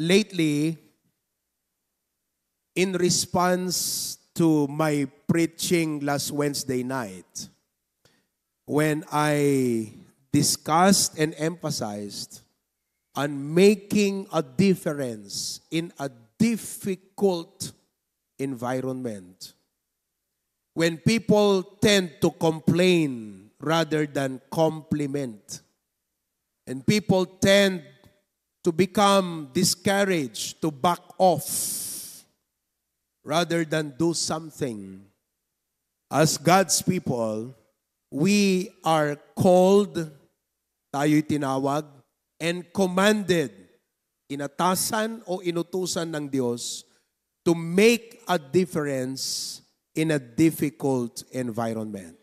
lately, in response to my preaching last Wednesday night, when I discussed and emphasized on making a difference in a difficult environment, when people tend to complain rather than compliment, and people tend to become discouraged, to back off, rather than do something. As God's people, we are called, tayo'y tinawag, and commanded, inatasan o inutusan ng Diyos, to make a difference in a difficult environment.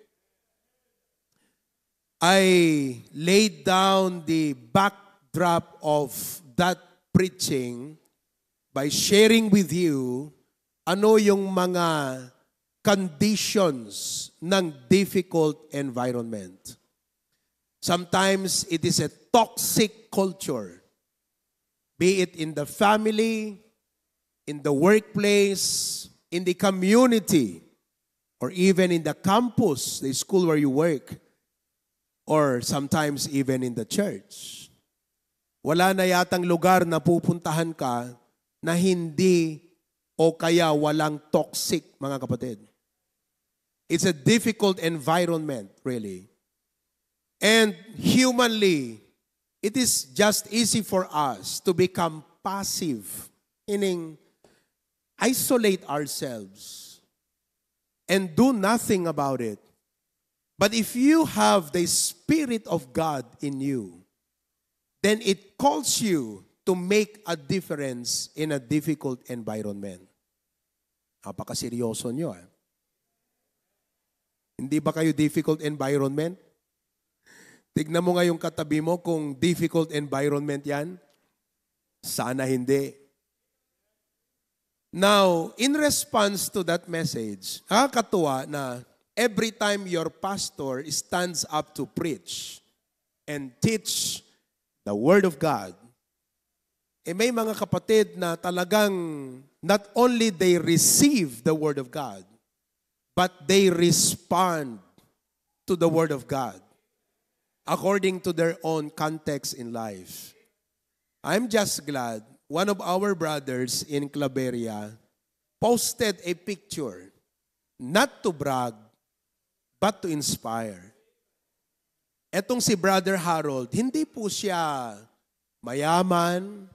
I laid down the backdrop of that preaching by sharing with you ano yung mga conditions ng difficult environment. Sometimes it is a toxic culture, be it in the family, in the workplace, in the community, or even in the campus, the school where you work, or sometimes even in the church. Wala na yatang lugar na pupuntahan ka na hindi o kaya walang toxic, mga kapatid. It's a difficult environment, really. And humanly, it is just easy for us to become passive, meaning isolate ourselves and do nothing about it. But if you have the Spirit of God in you, then it calls you to make a difference in a difficult environment. Napakaseryoso nyo. Hindi ba kayo difficult environment? Tignan mo nga yung katabi mo kung difficult environment yan. Sana hindi. Now, in response to that message, nakakatuwa na every time your pastor stands up to preach and teach the Word of God, may mga kapatid na talagang not only they receive the Word of God, but they respond to the Word of God according to their own context in life. I'm just glad one of our brothers in Claveria posted a picture, not to brag, but to inspire. Etong si Brother Harold, hindi po siya mayaman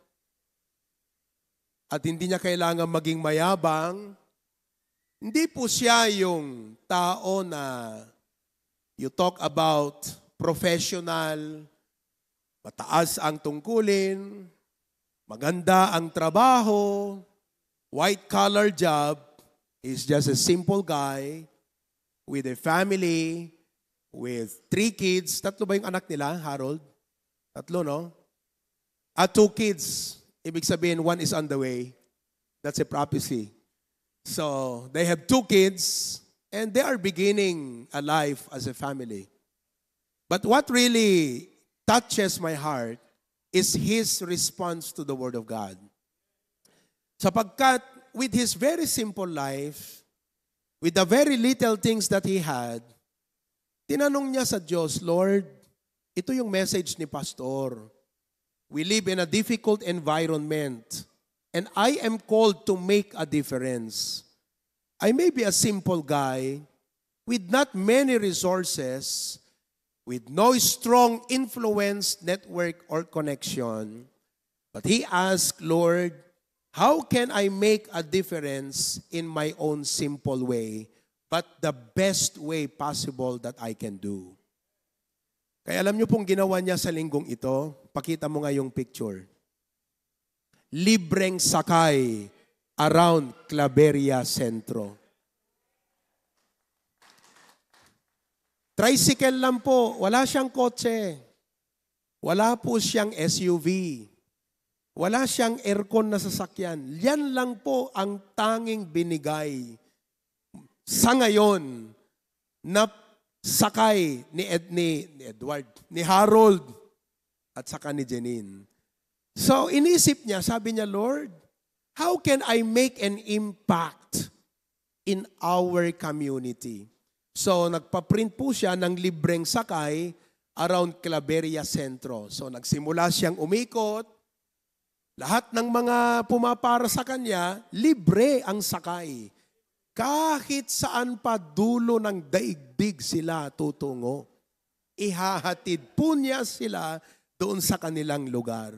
at hindi niya kailangan maging mayabang. Hindi po siya yung tao na you talk about professional, mataas ang tungkulin, maganda ang trabaho, white-collar job. He's just a simple guy with a family, with 3 kids. 3 ba yung anak nila, Harold? 3, no? At 2 kids. Ibig sabihin, 1 is on the way. That's a prophecy. So, they have 2 kids, and they are beginning a life as a family. But what really touches my heart is his response to the Word of God. Sapagkat, with his very simple life, with the very little things that he had, tinanong niya sa Diyos, Lord, ito yung message ni Pastor. We live in a difficult environment, and I am called to make a difference. I may be a simple guy with not many resources, with no strong influence, network, or connection. But he asked, Lord, how can I make a difference in my own simple way, but the best way possible that I can do? Kaya alam niyo pong ginawa niya sa linggong ito, pakita mo nga yung picture. Libreng sakay around Claveria Centro. Tricycle lang po, wala siyang kotse. Wala po siyang SUV. Wala siyang aircon na sasakyan. Yan lang po ang tanging binigay sa ngayon na sakay ni Edward, ni Harold, at saka ni Janine. So inisip niya, sabi niya, Lord, how can I make an impact in our community? So nagpa-print po siya ng libreng sakay around Claveria Centro. So nagsimula siyang umikot. Lahat ng mga pumapara sa kanya, libre ang sakay. Kahit saan pa dulo ng daigdig sila tutungo. Ihahatid po niya sila doon sa kanilang lugar.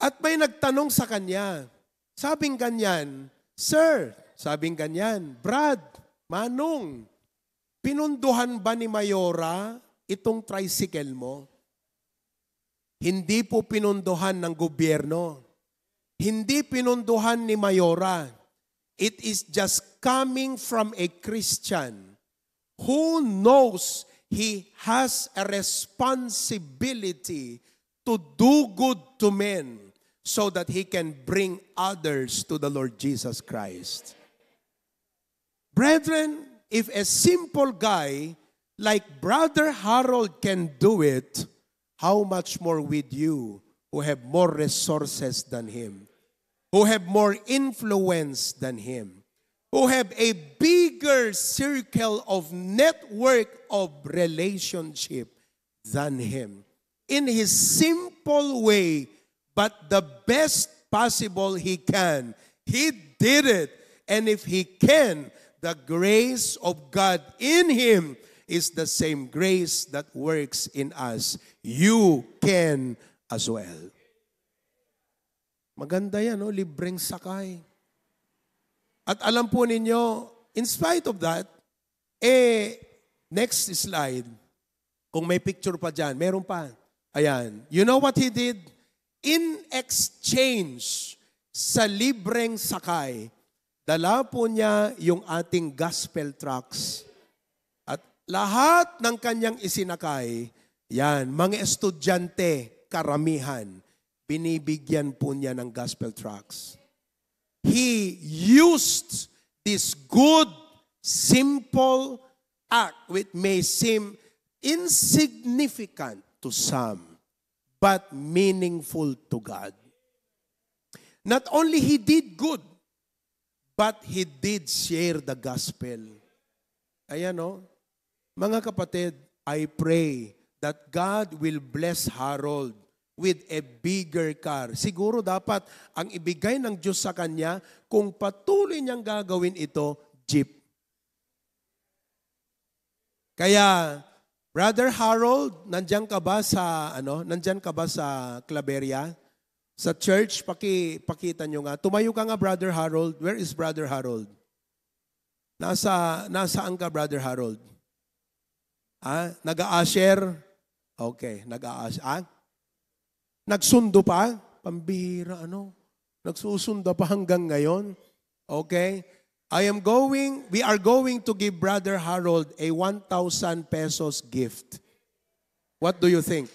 At may nagtanong sa kanya, sabing ganyan, Sir, sabing ganyan, Brad, Manong, pinunduhan ba ni Mayora itong tricycle mo? Hindi po pinunduhan ng gobyerno. Hindi pinunduhan ni Mayora. It is just coming from a Christian who knows he has a responsibility to do good to men so that he can bring others to the Lord Jesus Christ. Brethren, if a simple guy like Brother Harold can do it, how much more with you who have more resources than him, who have more influence than him, who have a bigger circle of network of relationship than him. In his simple way, but the best possible he can, he did it. And if he can, the grace of God in him is the same grace that works in us. You can as well. Maganda yan, no? Libreng sakay. At alam po ninyo, in spite of that, next slide, kung may picture pa dyan, meron pa. Ayan. You know what he did? In exchange sa libreng sakay, dala po niya yung ating gospel trucks. At lahat ng kanyang isinakay, yan, mga estudyante, karamihan, binibigyan po niya ng gospel tracts. He used this good, simple act which may seem insignificant to some, but meaningful to God. Not only he did good, but he did share the gospel. Ayan o, mga kapatid, I pray that God will bless Harold with a bigger car. Siguro dapat ang ibigay ng Diyos sa kanya, kung patuloy niyang gagawin ito, jeep. Kaya, Brother Harold, nandiyan ka ba sa Claveria? Sa church, pakita nyo nga. Tumayo ka nga, Brother Harold. Where is Brother Harold? Nasaan ka, Brother Harold? Nag-a-usher? Okay, nag-a-usher. Nagsundo pa? Pambihira, Nagsusundo pa hanggang ngayon? Okay. We are going to give Brother Harold a 1,000 pesos gift. What do you think?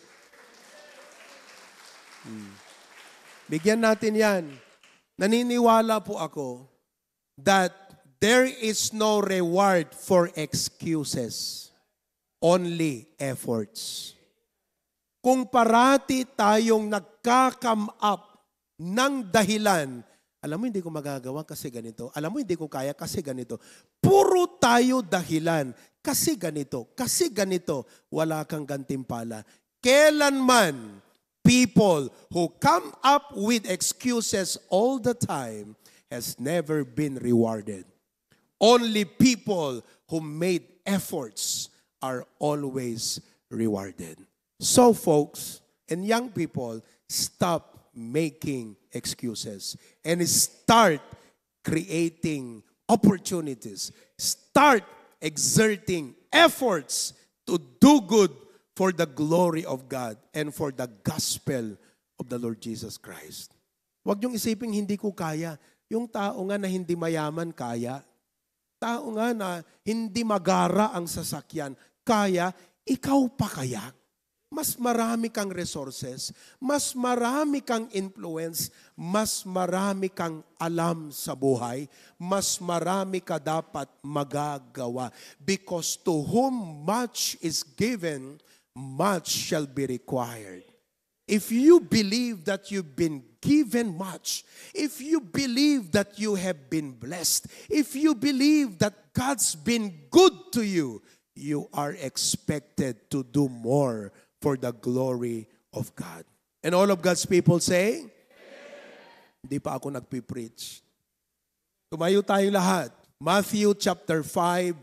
Bigyan natin yan. Naniniwala po ako that there is no reward for excuses, only efforts. Kung parati tayong nagka-come up ng dahilan, alam mo hindi ko magagawa kasi ganito, alam mo hindi ko kaya kasi ganito, puro tayo dahilan, kasi ganito, wala kang gantimpala. Kailanman, people who come up with excuses all the time has never been rewarded. Only people who made efforts are always rewarded. So folks and young people, stop making excuses and start creating opportunities. Start exerting efforts to do good for the glory of God and for the gospel of the Lord Jesus Christ. Huwag niyong isiping hindi ko kaya. Yung tao nga na hindi mayaman, kaya. Tao nga na hindi magara ang sasakyan, kaya. Ikaw pa kaya? Mas marami kang resources, mas marami kang influence, mas marami kang alam sa buhay, mas marami ka dapat magagawa. Because to whom much is given, much shall be required. if you believe that you've been given much, if you believe that you have been blessed, if you believe that God's been good to you, you are expected to do more for the glory of God. And all of God's people say, hindi pa ako nagpipreach. Tumayo tayong lahat. Matthew chapter 5,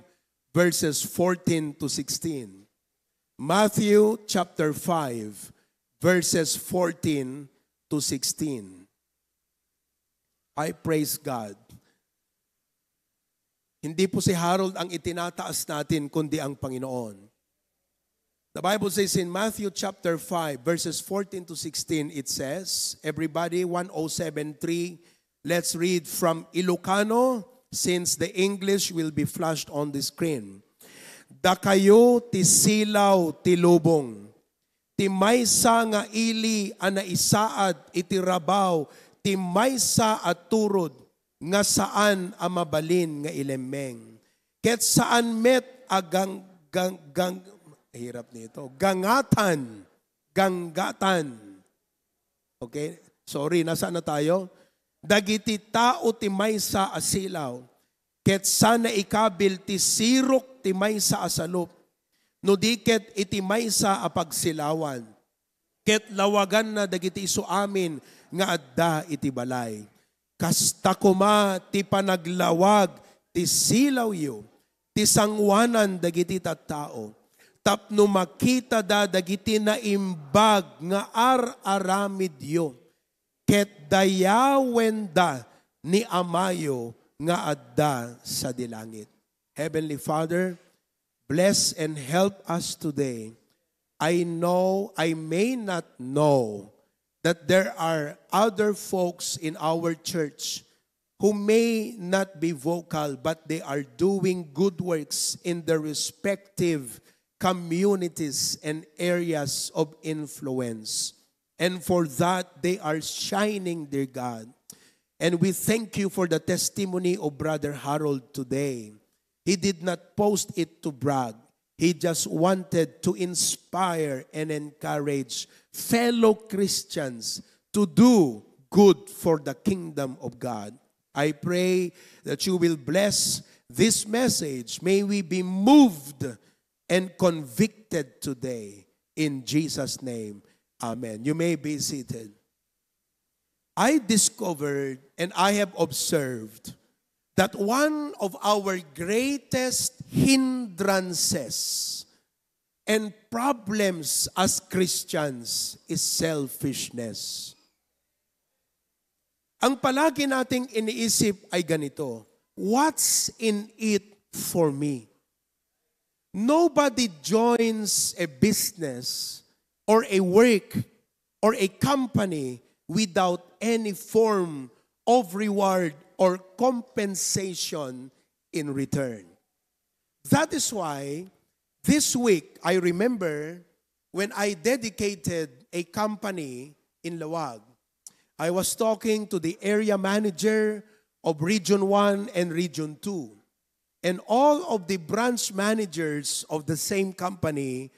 verses 14 to 16. Matthew chapter 5, verses 14 to 16. I praise God. Hindi po si Harold ang itinataas natin, kundi ang Panginoon. The Bible says in Matthew chapter 5, verses 14 to 16, it says, everybody, 1073, let's read from Ilocano, since the English will be flashed on the screen. Dakayo ti silaw ti lubong, ti maysa nga ili ana isaad iti rabaw, ti maysa at turod, nga saan amabalin nga ilemeng. Ket saan met agang hirap nito. Ganggatan. Okay? Sorry, nasaan na tayo? Dagiti tao ti maysa asilaw. Ket sana ikabil ti sirok ti maysa asalup. No diket iti maysa apagsilawan. Ket lawagan na dagiti isu amin nga adda iti balay. Kasta kuma ti panaglawag ti silaw yu. Ti sangwanan dagiti tattao. Tapno makita da dagiti na imbag nga ar-aramid yu. Ket dayawen da ni amayo nga adda sa dilangit. Heavenly Father, bless and help us today. I know, I may not know that there are other folks in our church who may not be vocal, but they are doing good works in their respective communities and areas of influence. And for that, they are shining, dear God. And we thank you for the testimony of Brother Harold today. He did not post it to brag. He just wanted to inspire and encourage fellow Christians to do good for the kingdom of God. I pray that you will bless this message. May we be moved and convicted today. In Jesus' name, amen. You may be seated. I discovered and I have observed that one of our greatest hindrances and problems as Christians is selfishness. Ang palagi nating iniisip ay ganito, what's in it for me? Nobody joins a business or a work or a company without any form of reward or compensation in return. That is why this week, I remember when I dedicated a company in Lawag, I was talking to the area manager of Region 1 and Region 2. And all of the branch managers of the same company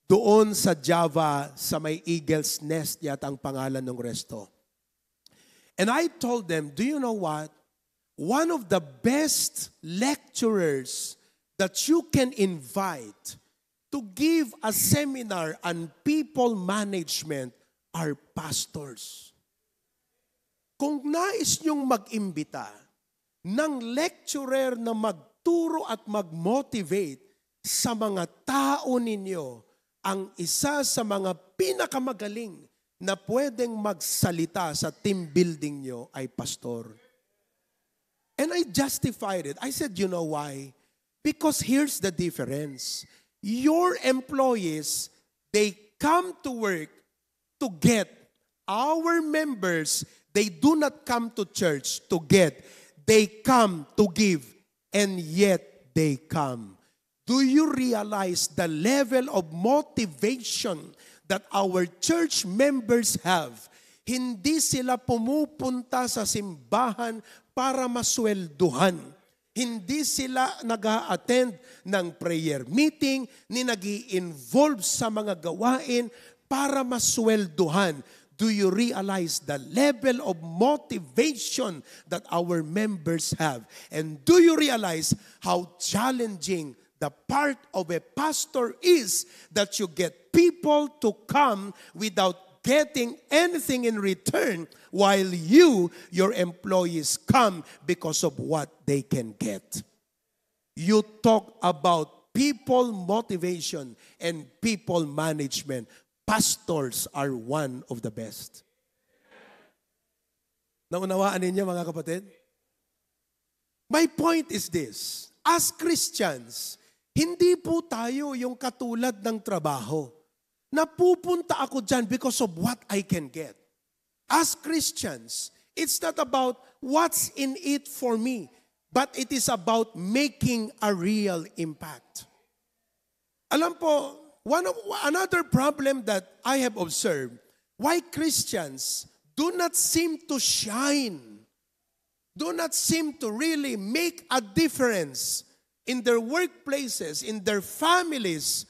doon sa Java, sa may Eagle's Nest yata ang pangalan ng resto. And I told them, do you know what? One of the best lecturers that you can invite to give a seminar on people management are pastors. Kung nais niyong mag-imbita ng lecturer na magturo at mag-motivate sa mga tao ninyo, ang isa sa mga pinakamagaling na pwedeng magsalita sa team building nyo ay pastor. And I justified it. I said, you know why? Because here's the difference. Your employees, they come to work to get. Our members, they do not come to church to get. They come to give. And yet they come. Do you realize the level of motivation that our church members have? Hindi sila pumupunta sa simbahan para maswelduhan. Hindi sila nag-a-attend ng prayer meeting, ni nag-i-involve sa mga gawain para masweldohan. Do you realize the level of motivation that our members have? And do you realize how challenging the part of a pastor is, that you get people to come without getting anything in return, while your employees come because of what they can get? You talk about people motivation and people management. Pastors are one of the best. Naunawaan ninyo, mga kapatid? My point is this: as Christians, hindi po tayo yung katulad ng trabaho. Napupunta ako dyan because of what I can get. As Christians, it's not about what's in it for me, but it is about making a real impact. Alam po, another problem that I have observed, why Christians do not seem to shine, do not seem to really make a difference in their workplaces, in their families,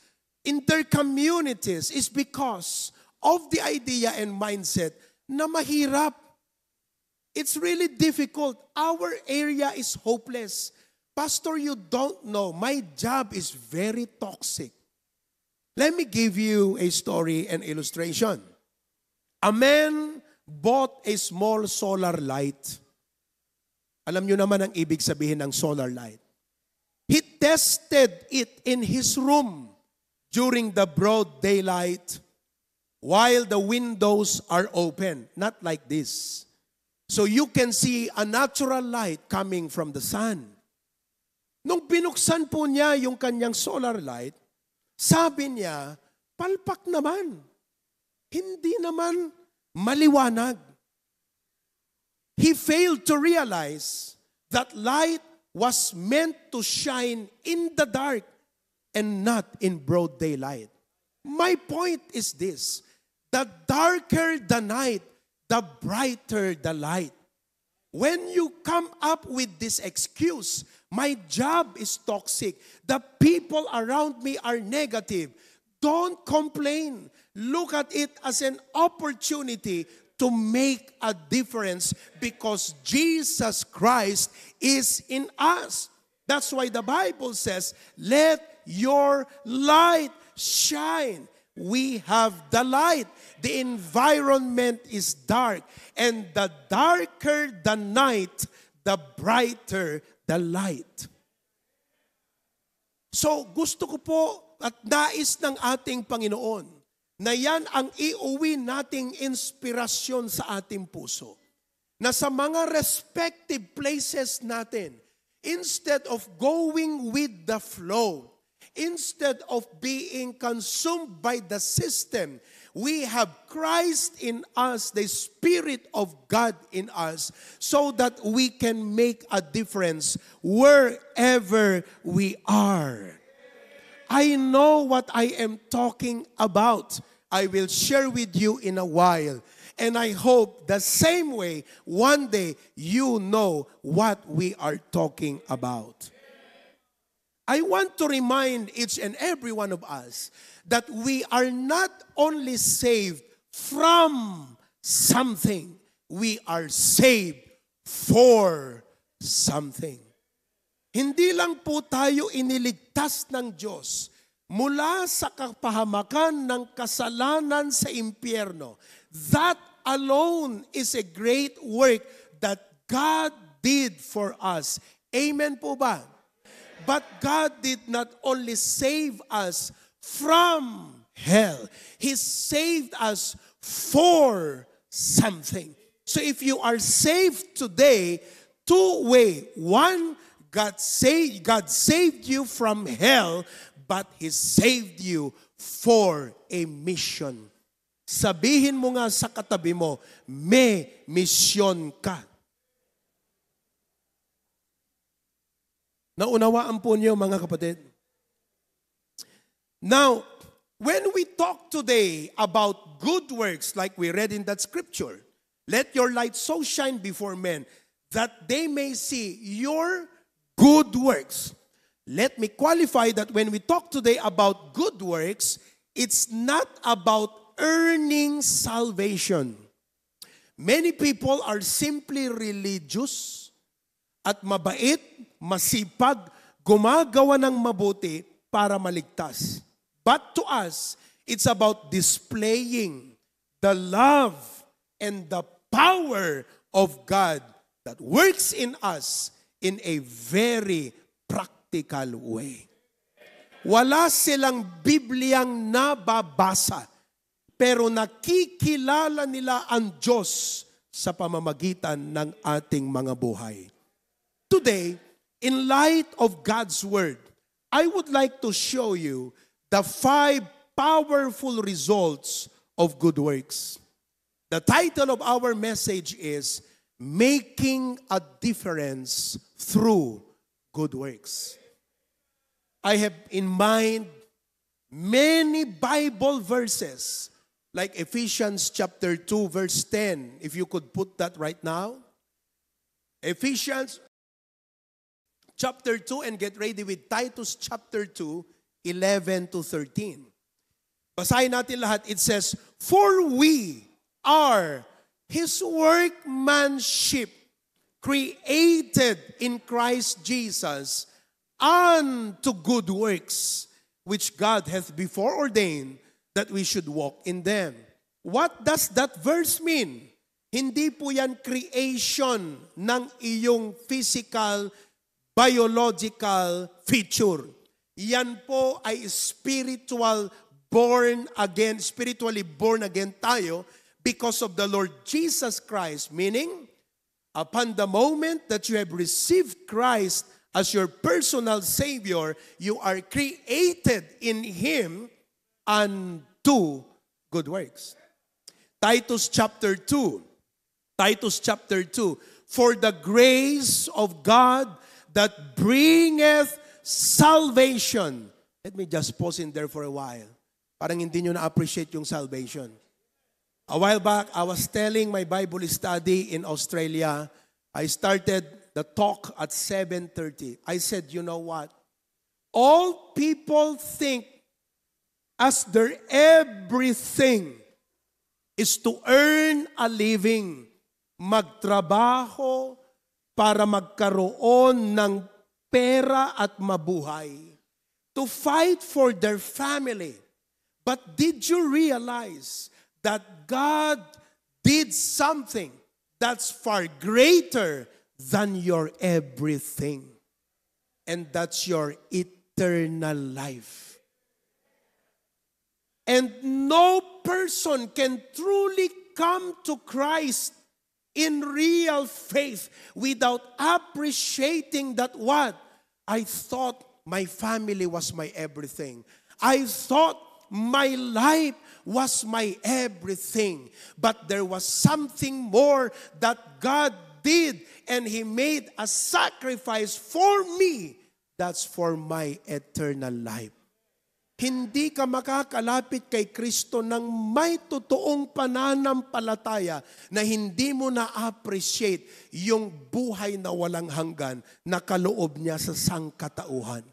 in their communities, is because of the idea and mindset na mahirap. It's really difficult. Our area is hopeless. Pastor, you don't know, my job is very toxic. Let me give you a story and illustration. A man bought a small solar light. Alam nyo naman ang ibig sabihin ng solar light. He tested it in his room during the broad daylight while the windows are open. Not like this. So you can see a natural light coming from the sun. Nung binuksan po niya yung kanyang solar light, sabi niya, palpak naman. Hindi naman maliwanag. He failed to realize that light was meant to shine in the dark and not in broad daylight. My point is this: the darker the night, the brighter the light. When you come up with this excuse, my job is toxic, the people around me are negative, don't complain. Look at it as an opportunity to make a difference because Jesus Christ is in us. That's why the Bible says, let your light shine. We have the light. The environment is dark. And the darker the night, the brighter the light. So gusto ko po at nais ng ating Panginoon na yan ang iuwi nating inspirasyon sa ating puso. Na sa mga respective places natin, instead of going with the flow, instead of being consumed by the system, we have Christ in us, the Spirit of God in us, so that we can make a difference wherever we are. I know what I am talking about. I will share with you in a while. And I hope the same way, one day, you know what we are talking about. I want to remind each and every one of us that we are not only saved from something, we are saved for something. Hindi lang po tayo iniligtas ng Diyos mula sa kapahamakan ng kasalanan sa impyerno. That alone is a great work that God did for us. Amen po ba? But God did not only save us from hell. He saved us for something. So if you are saved today, two ways. One, God saved you from hell, but He saved you for a mission. Sabihin mo nga sa katabi mo, may misyon ka. Naunawaan po niyo mga kapatid? Now, when we talk today about good works, like we read in that scripture, let your light so shine before men, that they may see your good works. Let me qualify that when we talk today about good works, it's not about earning salvation. Many people are simply religious at mabait, masipag, gumagawa ng mabuti para maligtas. But to us, it's about displaying the love and the power of God that works in us in a very practical way. Wala silang Bibliang nababasa, pero nakikilala nila ang Diyos sa pamamagitan ng ating mga buhay. Today, in light of God's Word, I would like to show you the 5 powerful results of good works. The title of our message is Making a Difference Through Good Works. I have in mind many Bible verses like Ephesians chapter 2 verse 10. If you could put that right now. Ephesians chapter 2 and get ready with Titus chapter 2, 11 to 13. Basahin natin lahat. It says, "For we are His workmanship, created in Christ Jesus, unto good works, which God hath before ordained that we should walk in them." What does that verse mean? Hindi po yan creation ng iyong physical, biological feature. Yan po ay spiritually born again tayo because of the Lord Jesus Christ. Meaning, upon the moment that you have received Christ as your personal Savior, you are created in Him unto good works. Titus chapter 2. "For the grace of God that bringeth salvation." Let me just pause in there for a while. Parang hindi nyo na-appreciate yung salvation. A while back, I was telling my Bible study in Australia. I started the talk at 7:30. I said, you know what? All people think as their everything is to earn a living, magtrabaho para magkaroon ng pera at mabuhay, to fight for their family. But did you realize that God did something that's far greater than your everything? And that's your eternal life. And no person can truly come to Christ in real faith without appreciating that what? I thought my family was my everything. I thought my life was my everything. But there was something more that God did, and He made a sacrifice for me. That's for my eternal life. Hindi ka makakalapit kay Kristo ng may totoong pananampalataya na hindi mo na-appreciate yung buhay na walang hanggan na kaloob niya sa sangkatauhan.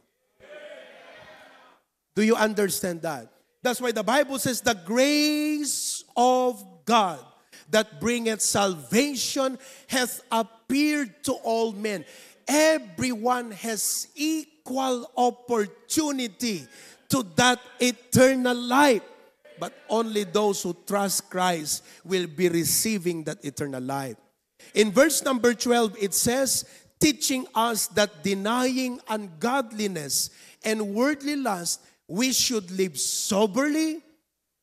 Do you understand that? That's why the Bible says the grace of God that bringeth salvation hath appeared to all men. Everyone has equal opportunity to that eternal life. But only those who trust Christ will be receiving that eternal life. In verse number 12, it says, teaching us that denying ungodliness and worldly lust, we should live soberly,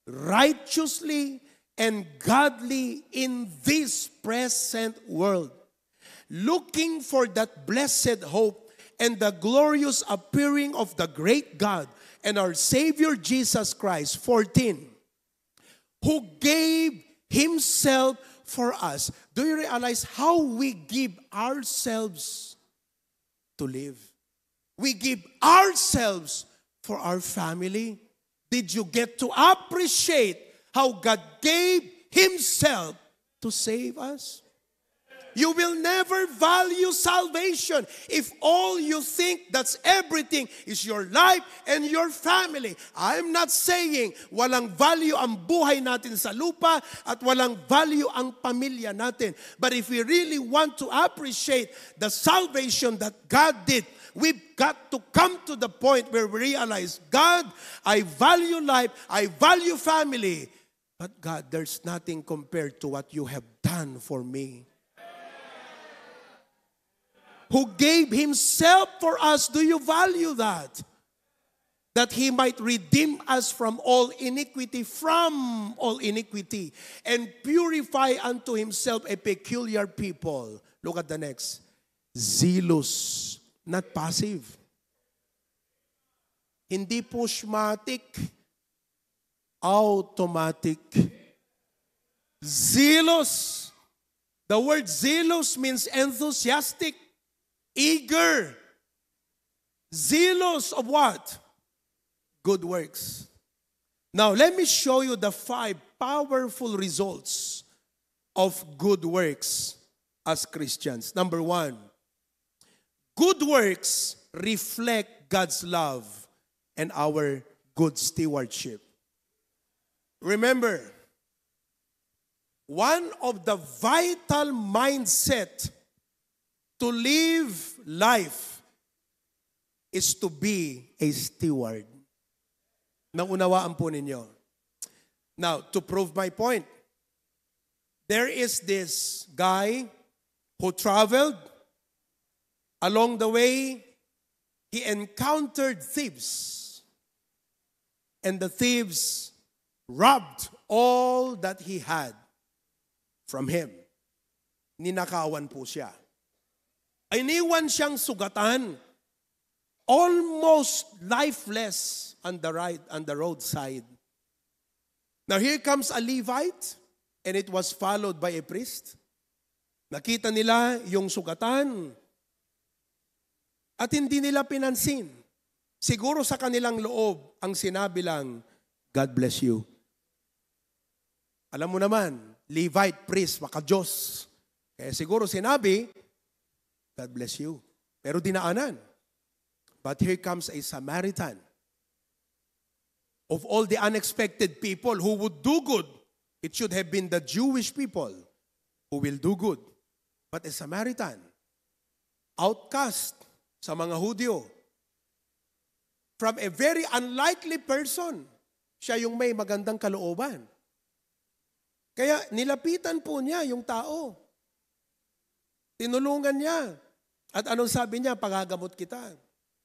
righteously, and godly in this present world, looking for that blessed hope and the glorious appearing of the great God and our Savior Jesus Christ. 14, who gave Himself for us. Do you realize how we give ourselves to live? We give ourselves for our family. Did you get to appreciate how God gave Himself to save us? You will never value salvation if all you think that's everything is your life and your family. I'm not saying walang value ang buhay natin sa lupa at walang value ang pamilya natin. But if we really want to appreciate the salvation that God did, we've got to come to the point where we realize, God, I value life, I value family. But God, there's nothing compared to what you have done for me. Who gave himself for us, do you value that? That he might redeem us from all iniquity, and purify unto himself a peculiar people. Look at the next. Zealous, not passive. Hindi pushmatic, automatic. Zealous. The word zealous means enthusiastic, eager. Zealous of what? Good works. Now, let me show you the 5 powerful results of good works as Christians. Number 1, good works reflect God's love and our good stewardship. Remember, one of the vital mindset to live life is to be a steward. Naunawaan po ninyo. Now, to prove my point, there is this guy who traveled. Along the way, he encountered thieves. And the thieves robbed all that he had from him. Ninakawan po siya. Iniwan siyang sugatan, almost lifeless on the roadside. Now here comes a Levite, and it was followed by a priest. Nakita nila yung sugatan, at hindi nila pinansin. Siguro sa kanilang loob, ang sinabi lang, God bless you. Alam mo naman, Levite, priest, maka-Diyos. Kaya siguro sinabi, God bless you. Pero dinaanan. But here comes a Samaritan. Of all the unexpected people who would do good, it should have been the Jewish people who will do good. But a Samaritan, outcast sa mga Hudyo, from a very unlikely person, siya yung may magandang kalooban. Kaya nilapitan po niya yung tao. Tinulungan niya. At anong sabi niya? Pagagamot kita.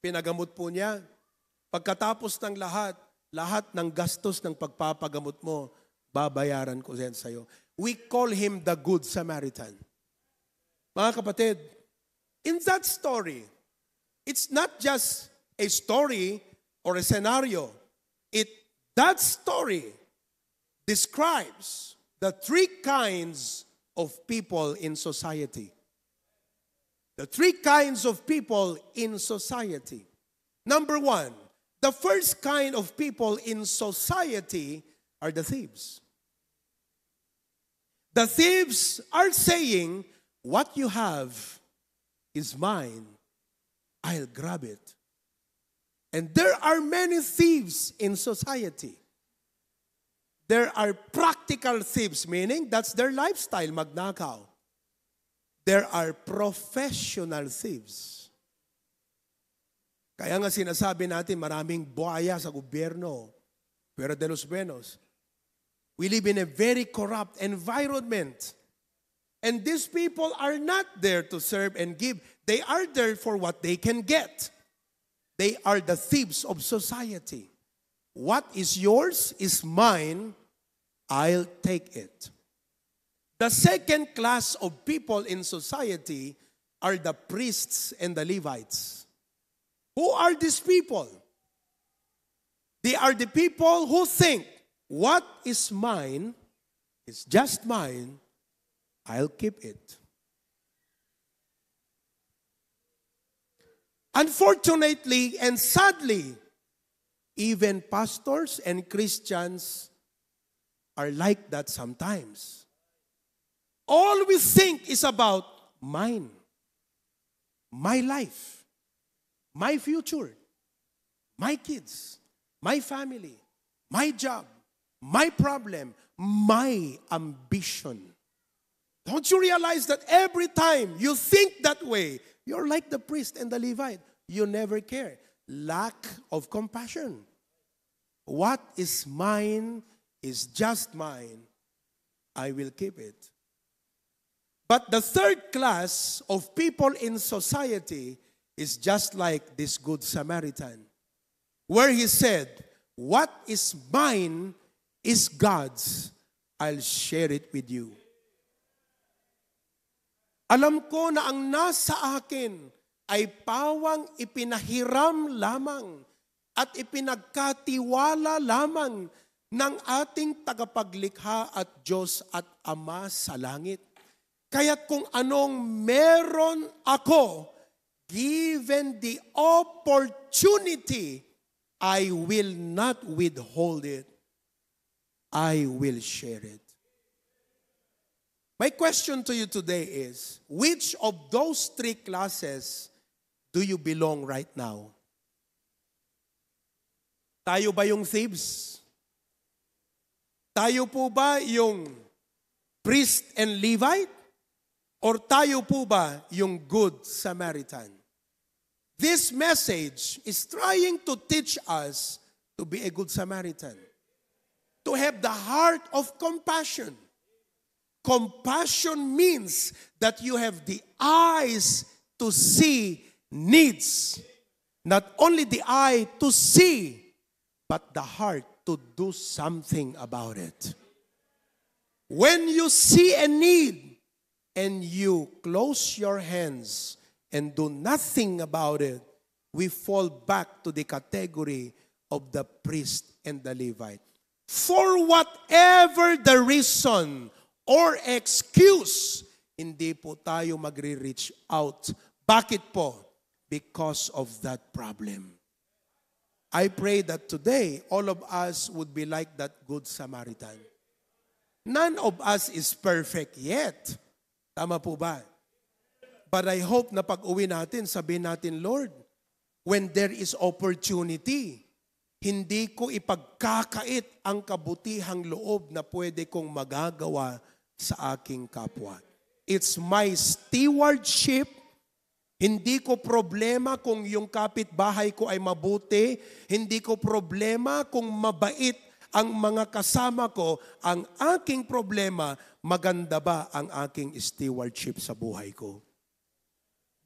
Pinagamot po niya. Pagkatapos ng lahat ng gastos ng pagpapagamot mo, babayaran ko yan sa'yo. We call him the Good Samaritan. Mga kapatid, in that story, it's not just a story or a scenario. That story describes the 3 kinds of people in society. The 3 kinds of people in society. Number 1, the first kind of people in society are the thieves. The thieves are saying, what you have is mine. I'll grab it. And there are many thieves in society. There are practical thieves, meaning that's their lifestyle, magnakaw. There are professional thieves. Kaya nga sinasabi natin maraming buhaya sa gobyerno. Pero de los buenos. We live in a very corrupt environment. And these people are not there to serve and give. They are there for what they can get. They are the thieves of society. What is yours is mine. I'll take it. The second class of people in society are the priests and the Levites. Who are these people? They are the people who think, what is mine is just mine, I'll keep it. Unfortunately and sadly, even pastors and Christians are like that sometimes. All we think is about mine, my life, my future, my kids, my family, my job, my problem, my ambition. Don't you realize that every time you think that way, you're like the priest and the Levite. You never care. Lack of compassion. What is mine is just mine. I will keep it. But the third class of people in society is just like this Good Samaritan, where he said, what is mine is God's. I'll share it with you. Alam ko na ang nasa akin ay pawang ipinahiram lamang at ipinagkatiwala lamang ng ating tagapaglikha at Diyos at Ama sa langit. Kaya't kung anong meron ako, given the opportunity, I will not withhold it. I will share it. My question to you today is, which of those three classes do you belong right now? Tayo ba yung thieves? Tayo po ba yung priest and Levite? Or tayo po ba yung Good Samaritan? This message is trying to teach us to be a Good Samaritan. To have the heart of compassion. Compassion means that you have the eyes to see needs. Not only the eye to see, but the heart to do something about it. When you see a need and you close your hands and do nothing about it, we fall back to the category of the priest and the Levite. For whatever the reason or excuse, hindi po tayo magre-reach out. Bakit po? Because of that problem. I pray that today, all of us would be like that Good Samaritan. None of us is perfect yet. Tama po ba? But I hope na pag-uwi natin, sabihin natin, Lord, when there is opportunity, hindi ko ipagkakait ang kabutihang loob na pwede kong magagawa sa aking kapwa. It's my stewardship. Hindi ko problema kung yung kapitbahay ko ay mabuti. Hindi ko problema kung mabait ang mga kasama ko. Ang aking problema, maganda ba ang aking stewardship sa buhay ko?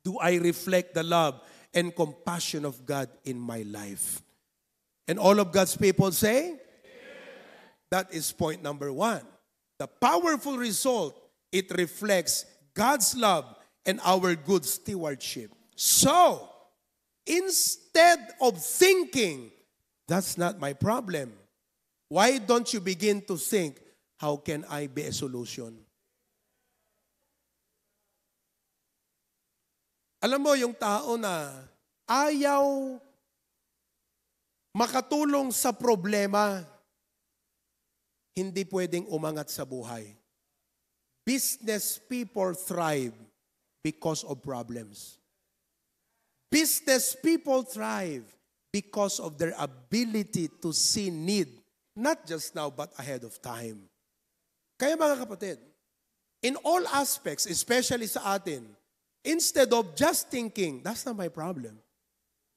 Do I reflect the love and compassion of God in my life? And all of God's people say? Amen. That is point number one. The powerful result, it reflects God's love and our good stewardship. So, instead of thinking, that's not my problem, why don't you begin to think, how can I be a solution? Alam mo, yung tao na ayaw makatulong sa problema, hindi pwedeng umangat sa buhay. Business people thrive because of problems. Business people thrive because of their ability to see need, not just now but ahead of time. Kaya mga kapatid, in all aspects, especially sa atin, instead of just thinking, that's not my problem,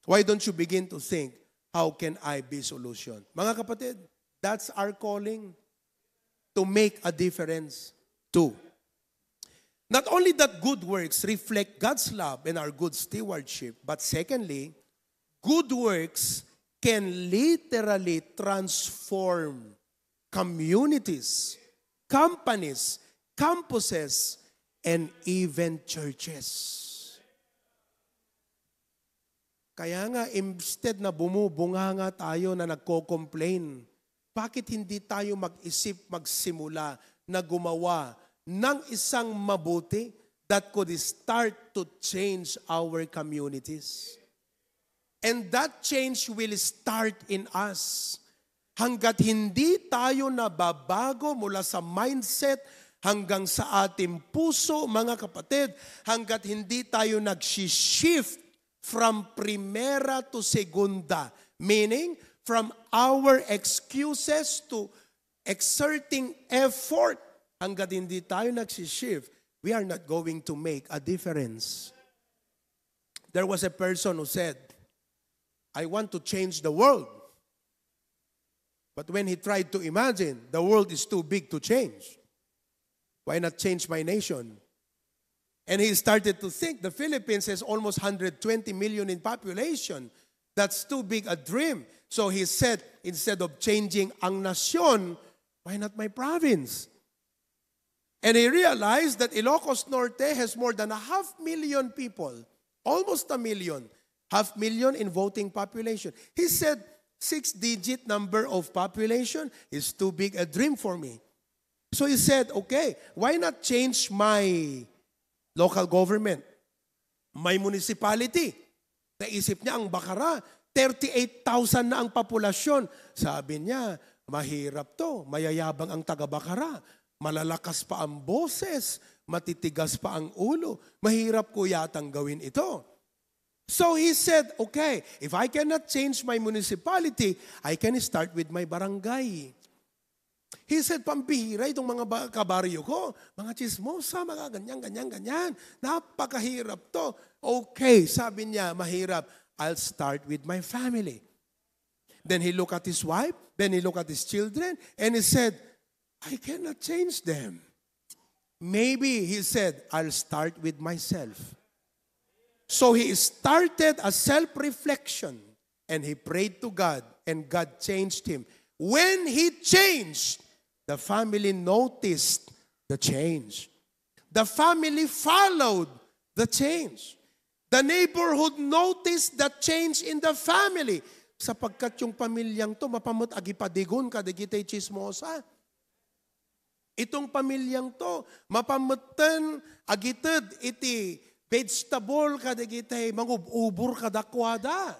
why don't you begin to think, how can I be solution? Mga kapatid, that's our calling. To make a difference too. Not only that good works reflect God's love and our good stewardship, but secondly, good works can literally transform communities, companies, campuses, and even churches. Kaya nga, instead na bumubunga tayo na nagko-complain, bakit hindi tayo mag-isip, magsimula na gumawa ng isang mabuti that could start to change our communities? And that change will start in us. Hanggat hindi tayo nababago mula sa mindset hanggang sa ating puso, mga kapatid, hanggat hindi tayo nag-shift from primera to segunda, meaning from our excuses to exerting effort, hanggat hindi tayo nag-shift, we are not going to make a difference. There was a person who said, I want to change the world. But when he tried to imagine, the world is too big to change. Why not change my nation? And he started to think, the Philippines has almost 120 million in population. That's too big a dream. So he said, instead of changing ang nasyon, why not my province? And he realized that Ilocos Norte has more than 500,000 people, almost 1 million, 500,000 in voting population. He said, 6-digit number of population is too big a dream for me. So he said, okay, why not change my local government, my municipality? Naisip niya ang Bacara, 38,000 na ang populasyon. Sabi niya, mahirap to, mayayabang ang taga-Bacara, malalakas pa ang boses, matitigas pa ang ulo, mahirap ko yatang gawin ito. So he said, okay, if I cannot change my municipality, I can start with my barangay. He said, pambihira itong mga kabaryo ko, mga chismosa, mga ganyan. Napakahirap to. Okay, sabi niya, mahirap. I'll start with my family. Then he looked at his wife, then he looked at his children, and he said, I cannot change them. Maybe, he said, I'll start with myself. So he started a self-reflection, and he prayed to God, and God changed him. When he changed, the family noticed the change. The family followed the change. The neighborhood noticed the change in the family. Sapagkat yung pamilyang to, mapamot agipadigon kadigitay chismosa. Itong pamilyang to, mapamutan agited iti vegetable kadigitay mangububur kadakwada.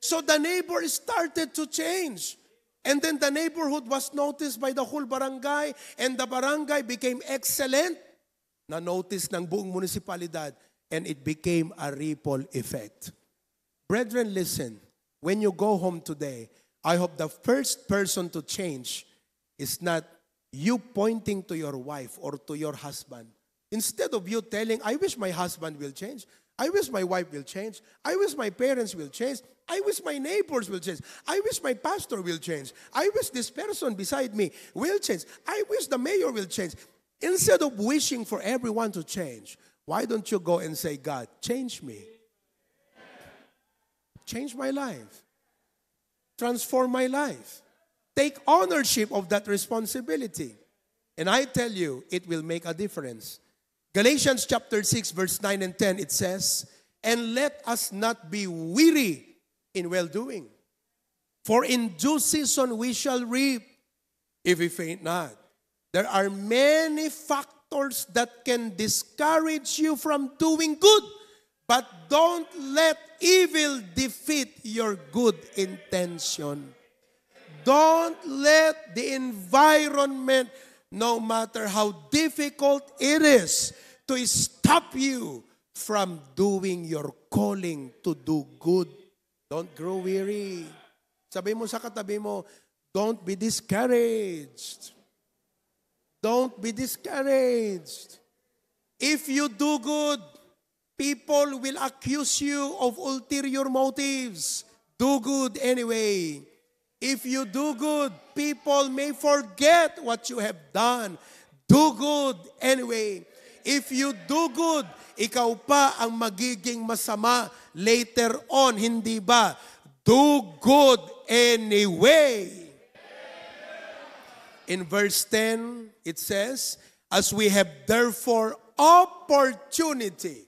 So the neighbor started to change. And then the neighborhood was noticed by the whole barangay, and the barangay became excellent. Na-notice ng buong munisipalidad, and it became a ripple effect. Brethren, listen. When you go home today, I hope the first person to change is not you pointing to your wife or to your husband. Instead of you telling, I wish my husband will change, I wish my wife will change, I wish my parents will change, I wish my neighbors will change, I wish my pastor will change, I wish this person beside me will change, I wish the mayor will change. Instead of wishing for everyone to change, why don't you go and say, God, change me. Change my life. Transform my life. Take ownership of that responsibility. And I tell you, it will make a difference. Galatians chapter 6, verse 9 and 10, it says, and let us not be weary in well-doing. For in due season we shall reap if we faint not. There are many factors that can discourage you from doing good, but don't let evil defeat your good intention. Don't let the environment, no matter how difficult it is, to stop you from doing your calling to do good. Don't grow weary. Sabi mo sa katabi mo, don't be discouraged. Don't be discouraged. If you do good, people will accuse you of ulterior motives. Do good anyway. If you do good, people may forget what you have done. Do good anyway. If you do good, ikaw pa ang magiging masama later on, hindi ba? Do good anyway. In verse 10, it says, as we have therefore opportunity.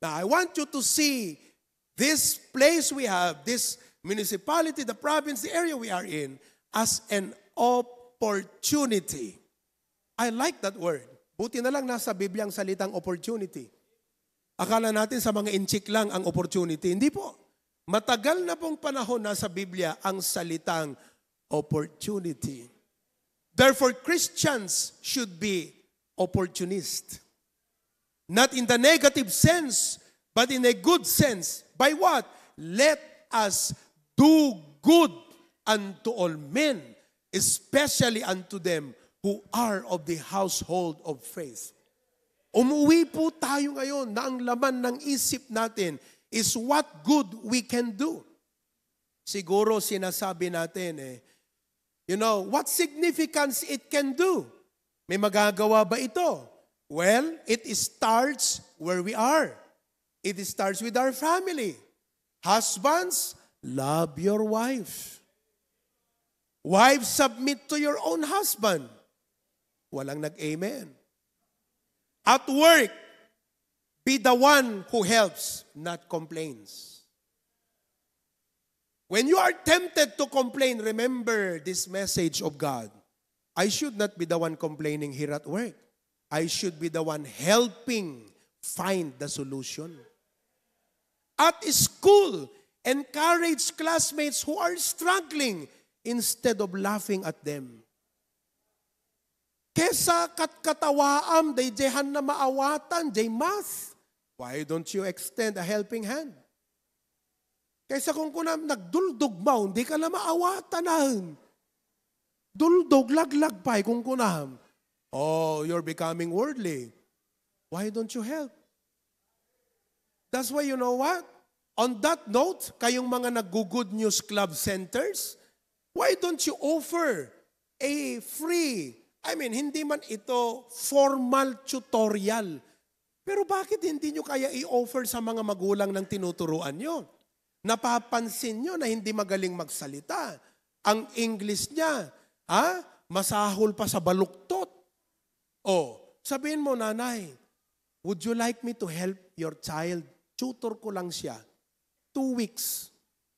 Now, I want you to see this place we have, this municipality, the province, the area we are in, as an opportunity. I like that word. Buti na lang nasa Biblia ang salitang opportunity. Akala natin sa mga inchik lang ang opportunity. Hindi po. Matagal na pong panahon nasa Biblia ang salitang opportunity. Therefore, Christians should be opportunist. Not in the negative sense, but in a good sense. By what? Let us do good unto all men, especially unto them who are of the household of faith. Umuwi po tayo ngayon na ang laman ng isip natin is what good we can do. Siguro sinasabi natin what significance it can do? May magagawa ba ito? Well, it starts where we are. It starts with our family. Husbands, love your wife. Wives, submit to your own husband. Walang nag-amen. At work, be the one who helps, not complains. When you are tempted to complain, remember this message of God. I should not be the one complaining here at work. I should be the one helping find the solution. At school, encourage classmates who are struggling instead of laughing at them. Kesa katkatawaam, day jehan na maawatan, day math. Why don't you extend a helping hand? Kaysa kung kunam nagduldog mo, hindi ka na maawatan na. Duldog, laglag pa kung kunam. Oh, you're becoming worldly. Why don't you help? That's why you know what? On that note, kayong mga nag-good news club centers, why don't you offer a free, hindi man ito formal tutorial. Pero bakit hindi nyo kaya i-offer sa mga magulang ng tinuturuan nyo? Napapansin nyo na hindi magaling magsalita. Ang English niya, masahol pa sa baluktot. Sabihin mo, nanay, would you like me to help your child? Tutor ko lang siya. 2 weeks.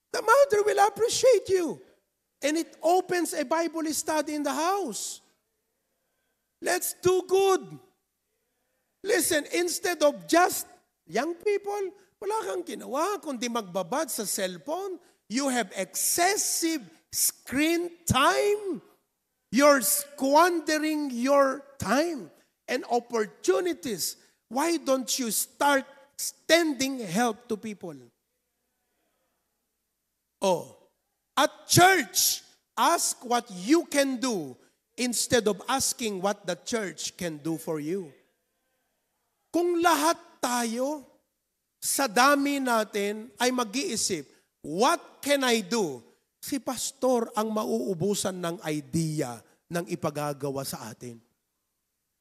The mother will appreciate you. And it opens a Bible study in the house. Let's do good. Listen, instead of just young people, wala kang ginawa kundi magbabad sa cellphone. You have excessive screen time. You're squandering your time and opportunities. Why don't you start extending help to people? At church, ask what you can do instead of asking what the church can do for you. Kung lahat tayo, sa dami natin, ay mag-iisip, what can I do? Si pastor ang mauubusan ng idea ng ipagagawa sa atin.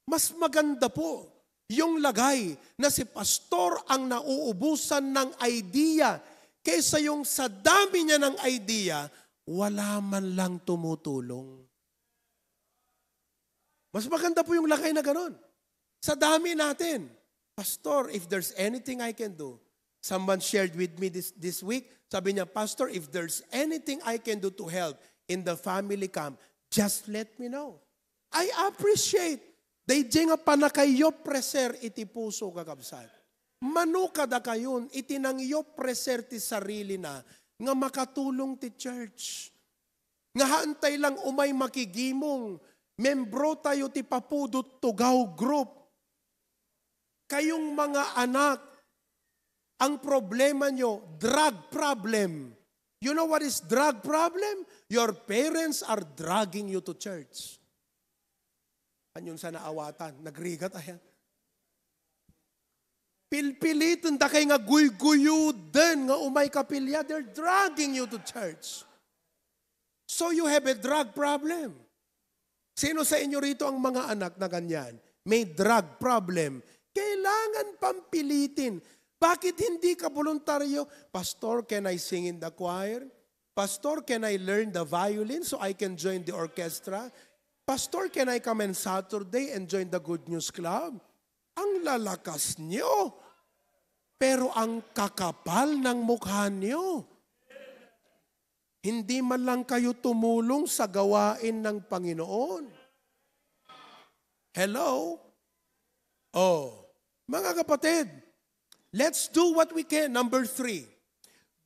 Mas maganda po yung lagay na si pastor ang nauubusan ng idea kaysa yung sa dami niya ng idea, wala man lang tumutulong. Mas maganda po yung lagay na ganon. Sa dami natin, Pastor, if there's anything I can do, someone shared with me this week, sabi niya, Pastor, if there's anything I can do to help in the family camp, just let me know. I appreciate. Day nga panakayo preser iti puso kakabsat. Manukada kayon, itinangyo preser ti sarili na, nga makatulong ti church. Nga haantay lang umay makigimong, membro tayo ti papudot tugaw group. Kayong mga anak, ang problema nyo, drug problem. You know what is drug problem? Your parents are dragging you to church. Anyong sa naawatan, nagrigat ayan. Pilpilitin ta kay nga guy-guyuden nga umay kapilya, they're dragging you to church. So you have a drug problem. Sino sa inyo rito ang mga anak na ganyan? May drug problem. Kailangan pampilitin. Bakit hindi ka voluntaryo? Pastor, can I sing in the choir? Pastor, can I learn the violin so I can join the orchestra? Pastor, can I come on Saturday and join the Good News Club? Ang lalakas nyo. Pero ang kakapal ng mukha nyo. Hindi man lang kayo tumulong sa gawain ng Panginoon. Hello? Mga kapatid, let's do what we can. Number 3,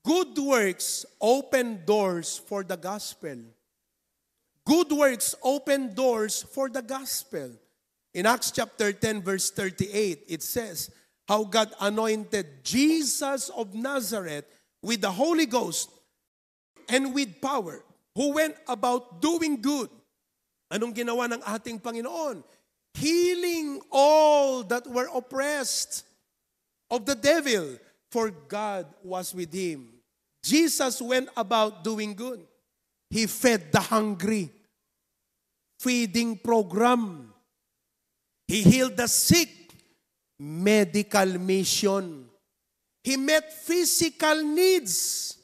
good works open doors for the gospel. Good works open doors for the gospel. In Acts chapter 10, verse 38, it says, how God anointed Jesus of Nazareth with the Holy Ghost and with power, who went about doing good. Anong ginawa ng ating Panginoon? Healing all that were oppressed of the devil, for God was with him. Jesus went about doing good. He fed the hungry. Feeding program. He healed the sick. Medical mission. He met physical needs,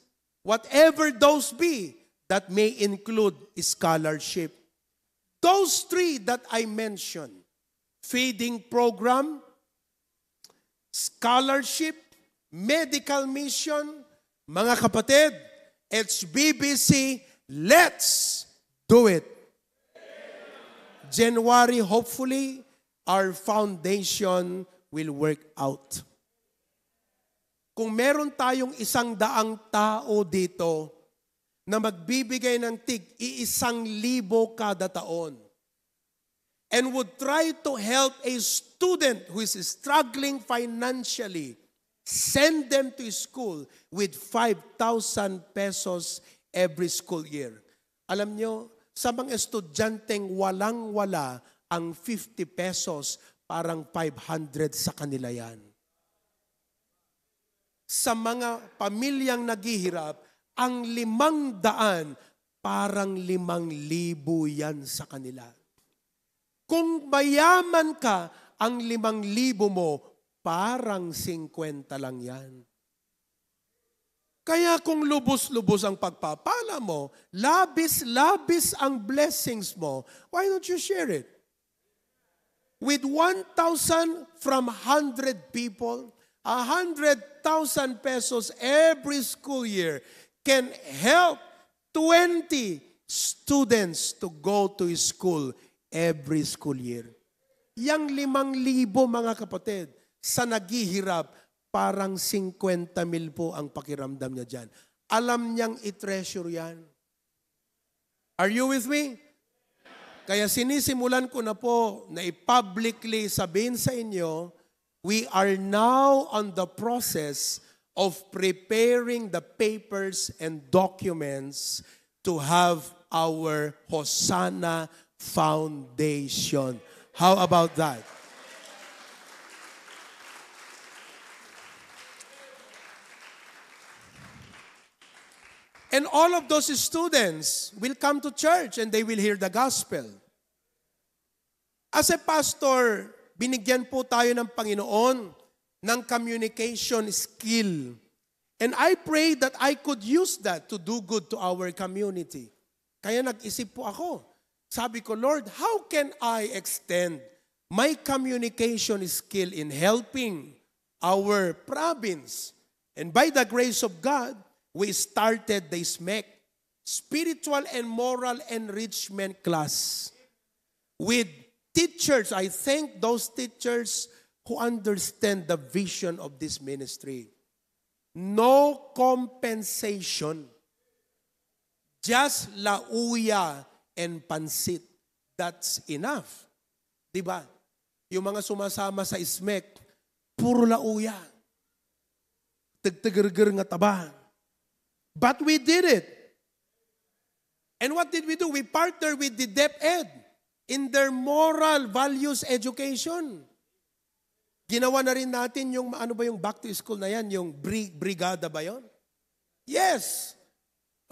whatever those be, that may include scholarship. Those three that I mentioned, feeding program, scholarship, medical mission, mga kapatid, HBBC, let's do it. January, hopefully, our foundation will work out. Kung meron tayong 100 tao dito na magbibigay ng tig-1,000 kada taon and would try to help a student who is struggling financially, send them to school with 5,000 pesos every school year. Alam nyo, sa mga estudyanteng walang-wala, ang 50 pesos, parang 500 sa kanila yan. Sa mga pamilyang naghihirap, ang 500, parang 5,000 yan sa kanila. Kung mayaman ka, ang 5,000 mo, parang 50 lang yan. Kaya kung lubos-lubos ang pagpapala mo, labis-labis ang blessings mo, why don't you share it? With 1,000 from 100 people, 100,000 pesos every school year can help 20 students to go to school every school year. Yang 5,000 mga kapatid, sa naghihirap, parang 50,000 po ang pakiramdam niya dyan. Alam niyang i-treasure yan. Are you with me? Kaya sinisimulan ko na po na i-publicly sabihin sa inyo, we are now on the process of preparing the papers and documents to have our Hosanna Foundation. How about that? And all of those students will come to church and they will hear the gospel. As a pastor, binigyan po tayo ng Panginoon ng communication skill. And I pray that I could use that to do good to our community. Kaya nag-isip po ako. Sabi ko, Lord, how can I extend my communication skill in helping our province? And by the grace of God, we started the SMEC, Spiritual and Moral Enrichment class, with teachers. I thank those teachers who understand the vision of this ministry. No compensation, just lauya and pansit. That's enough. Diba? Yung mga sumasama sa SMEC, puro lauya. Tagtagargar nga taba. But we did it. And what did we do? We partnered with the DepEd in their moral values education. Ginawa na rin natin yung, ano ba yung back to school na yan? Yung brigada ba yon? Yes.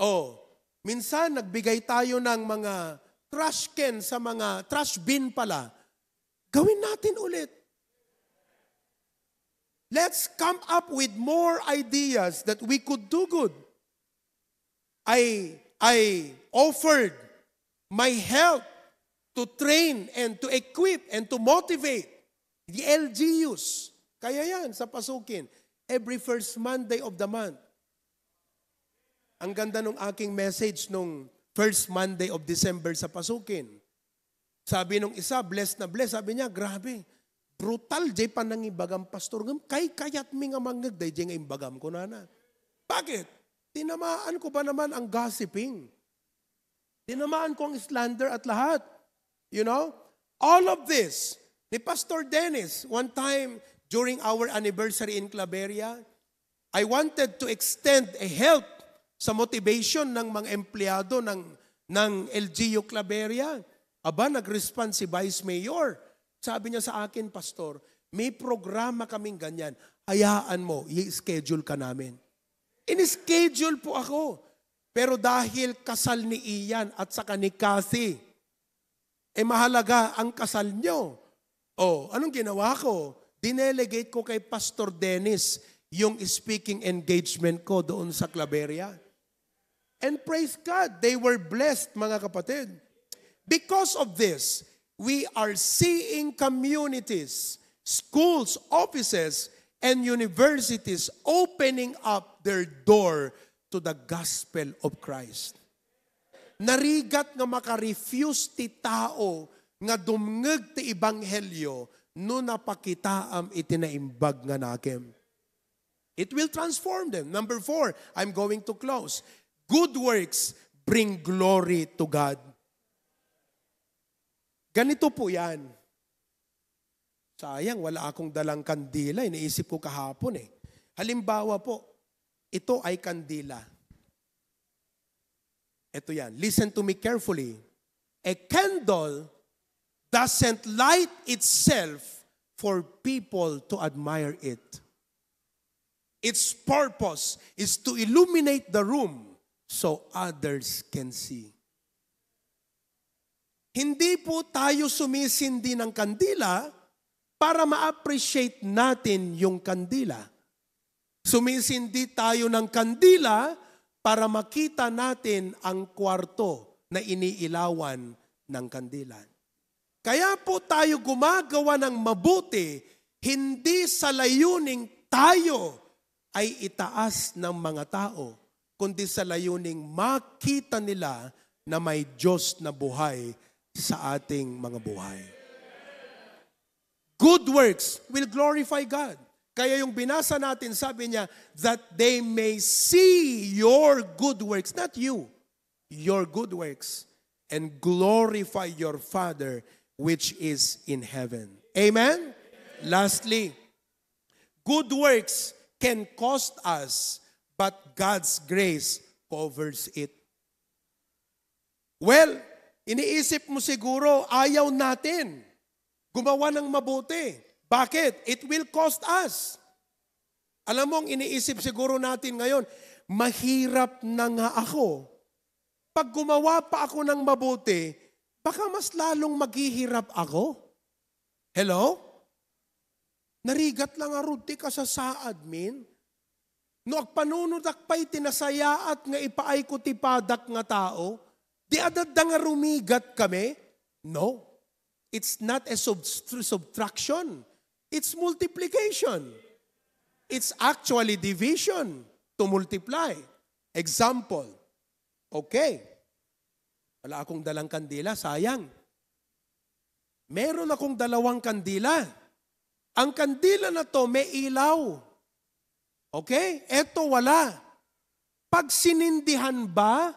Oh, minsan nagbigay tayo ng mga trash can sa mga trash bin pala. Gawin natin ulit. Let's come up with more ideas that we could do good. I offered my help to train and to equip and to motivate the LGUs. Kaya yan, sa pasukin. Every first Monday of the month. Ang ganda nung aking message nung first Monday of December sa pasukin. Sabi nung isa, blessed na blessed. Sabi niya, grabe, brutal jay pa nang ibagam pastor. Kay kayat mi nga mangagday jay nga imbagam ko na na. Bakit? Tinamaan ko ba naman ang gossiping? Tinamaan ko ang slander at lahat. You know? All of this Ni Pastor Dennis, one time during our anniversary in Claveria, I wanted to extend a help sa motivation ng mga empleyado ng LGU Claveria. Aba, nag-respond si Vice Mayor. Sabi niya sa akin, Pastor, may programa kaming ganyan. Hayaan mo, i-schedule ka namin. In-schedule po ako. Pero dahil kasal ni Ian at saka ni Kathy, mahalaga ang kasal nyo. Anong ginawa ko? Dinelegate ko kay Pastor Dennis yung speaking engagement ko doon sa Claveria. And praise God, they were blessed, mga kapatid. Because of this, we are seeing communities, schools, offices, and universities opening up their door to the gospel of Christ. Narigat nga maka-refuse ti tao nga dumngeg ti ebanghelyo no napakitaam itinaimbag nga nakem. It will transform them. Number 4, I'm going to close. Good works bring glory to God. Ganito po yan. Sayang, wala akong dalang kandila. Iniisip ko kahapon eh. Halimbawa po, ito ay kandila. Ito yan. Listen to me carefully. A candle doesn't light itself for people to admire it. Its purpose is to illuminate the room so others can see. Hindi po tayo sumisindi ng kandila para ma-appreciate natin yung kandila. Sumisindi tayo ng kandila para makita natin ang kwarto na iniilawan ng kandila. Kaya po tayo gumagawa ng mabuti, hindi sa layuning tayo ay itaas ng mga tao, kundi sa layuning makita nila na may Diyos na buhay sa ating mga buhay. Good works will glorify God. Kaya yung binasa natin, sabi niya, that they may see your good works, not you, your good works, and glorify your Father which is in heaven. Amen? Lastly, good works can cost us, but God's grace covers it. Well, iniisip mo siguro, ayaw natin gumawa ng mabuti. Bakit? It will cost us. Alam mo, iniisip siguro natin ngayon, mahirap na nga ako. Pag gumawa pa ako ng mabuti, baka mas lalong maghihirap ako. Hello? Narigat lang arudti ka sa saad, min. No, agpanunudak pa'y tinasayaat nga ipaay ko tipadak nga tao, di adad nga rumigat kami? No. It's not a subtraction. It's multiplication. It's actually division to multiply. Example. Okay. Wala akong dalang kandila, sayang. Meron akong 2 kandila. Ang kandila na to may ilaw. Okay? Eto wala. Pag sinindihan ba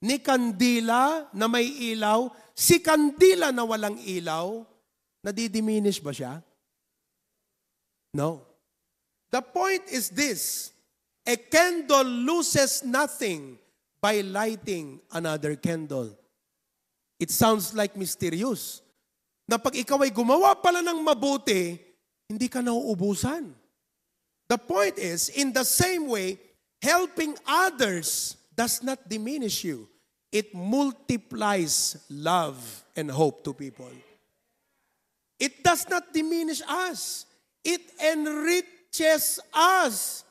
ni kandila na may ilaw, si kandila na walang ilaw, nadidiminish ba siya? No. The point is this, a candle loses nothing by lighting another candle. It sounds like mysterious. Na pag ikaw ay gumawa pala ng mabuti, hindi ka nauubusan. The point is, in the same way, helping others does not diminish you. It multiplies love and hope to people. It does not diminish us. It enriches us.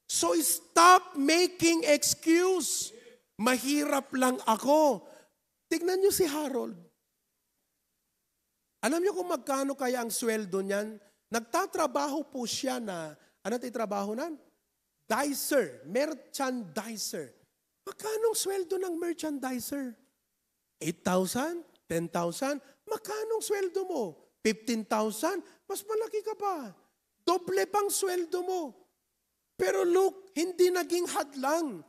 So stop making excuse. Mahirap lang ako. Tignan niyo si Harold. Alam niyo kung magkano kaya ang sweldo niyan? Nagtatrabaho po siya na, ano tayo trabaho nan? Dicer, merchandiser. Magkano ang sweldo ng merchandiser? 8,000? 10,000? Magkano ang sweldo mo? 15,000? Mas malaki ka pa. Doble pang sweldo mo. Pero look, hindi naging hadlang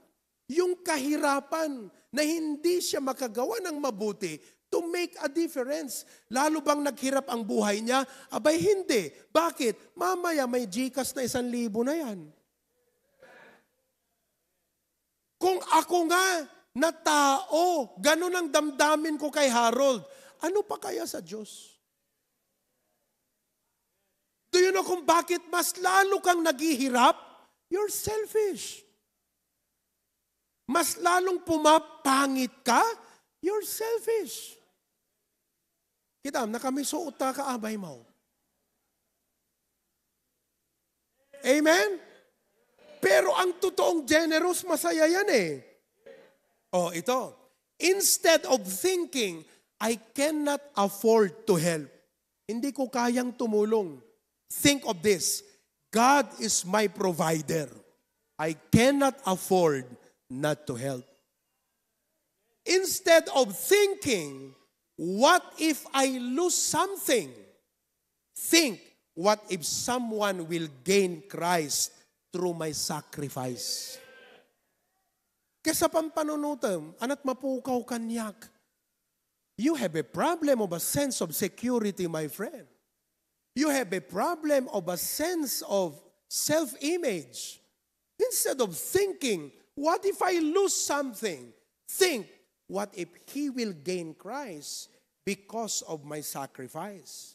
yung kahirapan na hindi siya makagawa ng mabuti to make a difference. Lalo bang naghirap ang buhay niya? Abay, hindi. Bakit? Mamaya may GCash na 1,000 na yan. Kung ako nga na tao, ganun ang damdamin ko kay Harold, ano pa kaya sa Diyos? Do you know kung bakit mas lalo kang naghihirap? You're selfish. Mas lalong pumapangit ka? You're selfish. Kitam, nakamisot ta ka abay mo. Amen? Pero ang totoong generous, masaya yan eh. Oh, ito. Instead of thinking, I cannot afford to help. Hindi ko kayang tumulong. Think of this. God is my provider. I cannot afford not to help. Instead of thinking, what if I lose something? Think, what if someone will gain Christ through my sacrifice? Kesa pampanunutan, ana't mapukaw kanyak. You have a problem of a sense of security, my friend. You have a problem of a sense of self-image. Instead of thinking, what if I lose something? Think, what if he will gain Christ because of my sacrifice?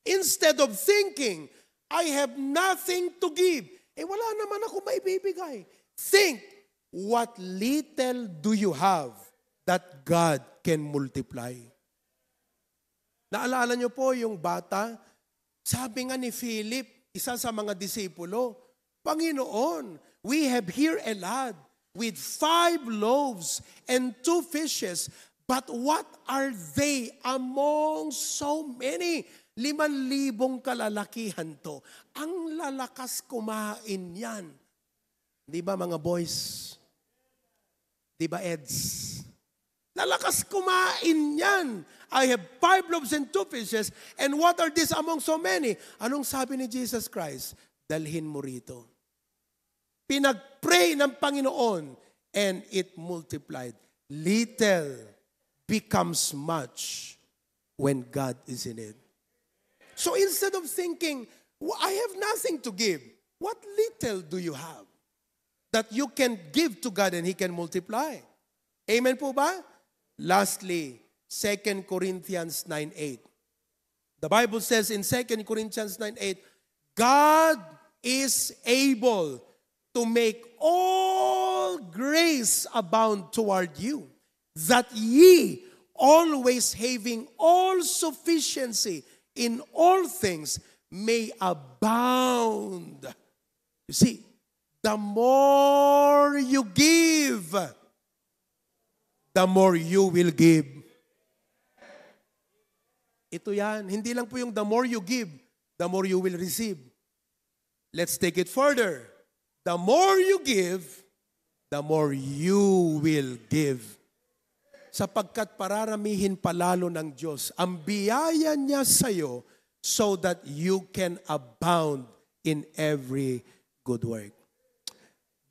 Instead of thinking, I have nothing to give. Wala naman ako maibibigay. Think, what little do you have that God can multiply? Naalala niyo po yung bata, sabi nga ni Philip, isa sa mga disipulo, Panginoon, we have here a lad with 5 loaves and 2 fishes, but what are they among so many? 5,000 kalalakihan to. Ang lalakas kumain yan. Di ba mga boys? Di ba Eds? Lalakas kumain yan. I have 5 loaves and 2 fishes, and what are these among so many? Anong sabi ni Jesus Christ? Dalhin mo rito. Pinag-pray ng Panginoon, and it multiplied. Little becomes much when God is in it. So instead of thinking, I have nothing to give, what little do you have that you can give to God and He can multiply? Amen po ba? Lastly, 2 Corinthians 9:8. The Bible says in 2 Corinthians 9:8, God is able to make all grace abound toward you, that ye, always having all sufficiency in all things, may abound. You see, the more you give, the more you will give. Ito yan. Hindi lang po yung the more you give, the more you will receive. Let's take it further. The more you give, the more you will give. Sapagkat pararamihin palalo ng Diyos ang biyaya niya sa iyo so that you can abound in every good work.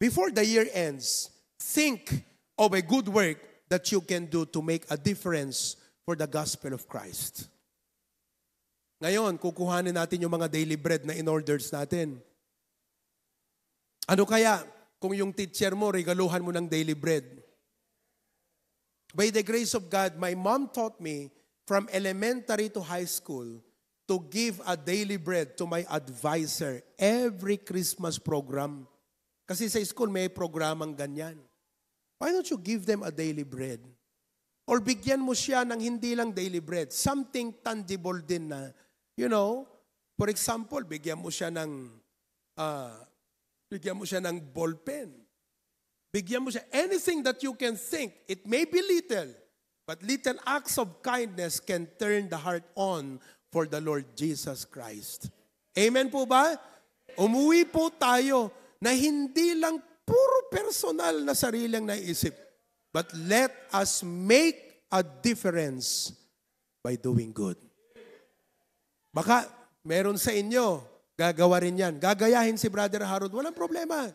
Before the year ends, think of a good work that you can do to make a difference for the gospel of Christ. Ngayon, kukuhanin natin yung mga daily bread na in-orders natin. Ano kaya kung yung teacher mo, regaluhan mo ng daily bread? By the grace of God, my mom taught me from elementary to high school to give a daily bread to my advisor every Christmas program. Kasi sa school may programang ganyan. Why don't you give them a daily bread? Or bigyan mo siya ng hindi lang daily bread, something tangible din na, you know, for example, bigyan mo siya ng ball pen. Bigyan mo siya anything that you can think. It may be little, but little acts of kindness can turn the heart on for the Lord Jesus Christ. Amen po ba? Umuwi po tayo na hindi lang puro personal na sariling naisip, but let us make a difference by doing good. Baka meron sa inyo, gagawa rin yan. Gagayahin si Brother Harold, walang problema.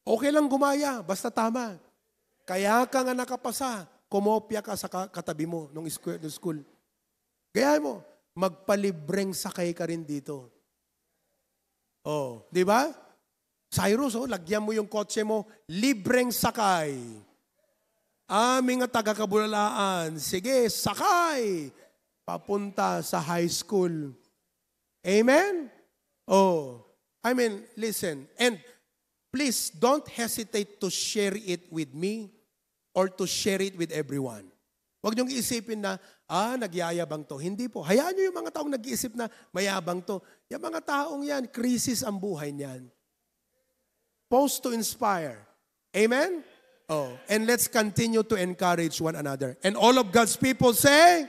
Okay lang gumaya, basta tama. Kaya ka nga nakapasa, kumopya ka sa katabi mo nung school. Gayahin mo, magpalibreng sakay ka rin dito. Oh, di ba? Cyrus, lagyan mo yung kotse mo, libreng sakay. Aming taga-Kabulalaan, sige, sakay. Papunta sa high school. Amen? Oh, listen. And please, don't hesitate to share it with me or to share it with everyone. Huwag niyong isipin na, nagyayabang to. Hindi po. Hayaan niyo yung mga taong nag-iisip na mayabang to. Yung mga taong yan, krisis ang buhay niyan. Post to inspire. Amen? Oh, and let's continue to encourage one another. And all of God's people say,